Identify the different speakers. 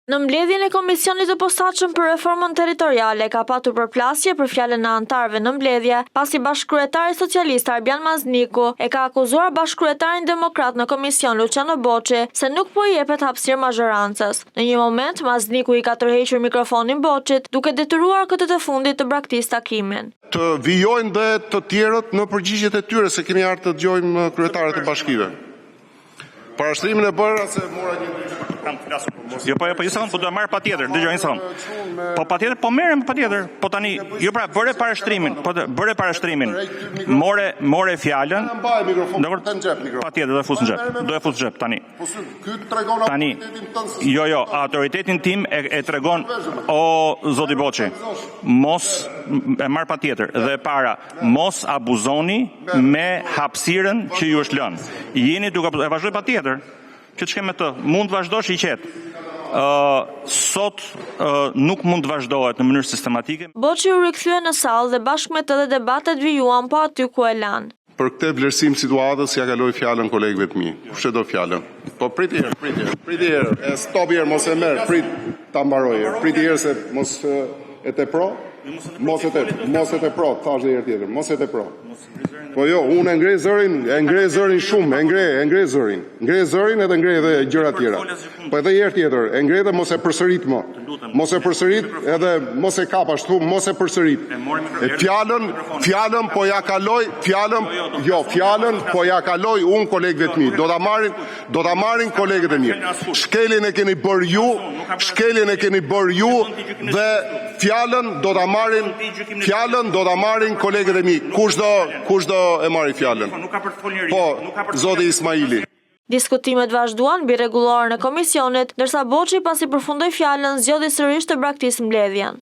Speaker 1: Në mbledhjen e komisionit të posaçëm për reformën territoriale ka patur përplasje për fjalën e anëtarëve në mbledhje, pasi bashkëkryetari socialist Arbian Mazniku e ka akuzuar bashkëkryetarin demokrat në komision Luciano Boçi se nuk po i jepet hapësirë mazhorancës. Në një moment Mazniku i ka tërhequr mikrofonin Boçit, duke detyruar këtë të fundit të braktisë takimin.
Speaker 2: Të vijojnë dhe të tjerët në përgjigjet e tyre se kemi ardhur të dëgjojmë kryetarët e bashkive. Parashtrimin e bërë se mora një
Speaker 3: Jo, poison, po do marr patjetër, dëgjoj son. Po patjetër, po merrem patjetër. Po tani, jo pra bëre parashtrimin. More fjalën. Patjetër do e fus në xhep. Tani. Tani. Jo, autoritetin tim e tregon o zoti Boçi. Mos e marr patjetër dhe para, mos abuzoni me hapësirën që ju është lënë. Jeni duke e vazhdoj patjetër. Që të shkem me të, mund të vazhdosh i qetë. Sot nuk mund të vazhdohet në mënyrë sistematike.
Speaker 1: Boçi u rikthye në sallë dhe bashkë me të dhe debatet vijuan po aty ku e lanë.
Speaker 2: Për këtë vlerësim situatës ja kaloj fjalën kolegëve të mi. Kush e do fjalën? Po priti herë. Stop herë, mos e merr, prit ta mbaroj herë. Priti herë se mos e tepro. Mos e tepro, thash edhe herë tjetër. Mos e tepro. Po jo, unë e ngrej zërin shumë, e ngrej zërin. Ngrej zërin edhe ngrej edhe gjëra tjera. Po edhe herë tjetër, e ngrej dhe mos e përsërit më. Mos e përsërit edhe mos e kap ashtu, mos e përsërit. E fjalën po ja kaloj unë kolegëve të mi. Do ta marrin kolegët e mi. Shkeljen e keni bërë ju dhe fjalën do ta marrin kolegët e mi. Kush do e marri fjalën? Po, zoti Ismaili.
Speaker 1: Diskutimet vazhduan mbi rregulloren e komisionit, ndërsa Boçi pasi përfundoi fjalën zgjodhi sërish të braktisë mbledhjen.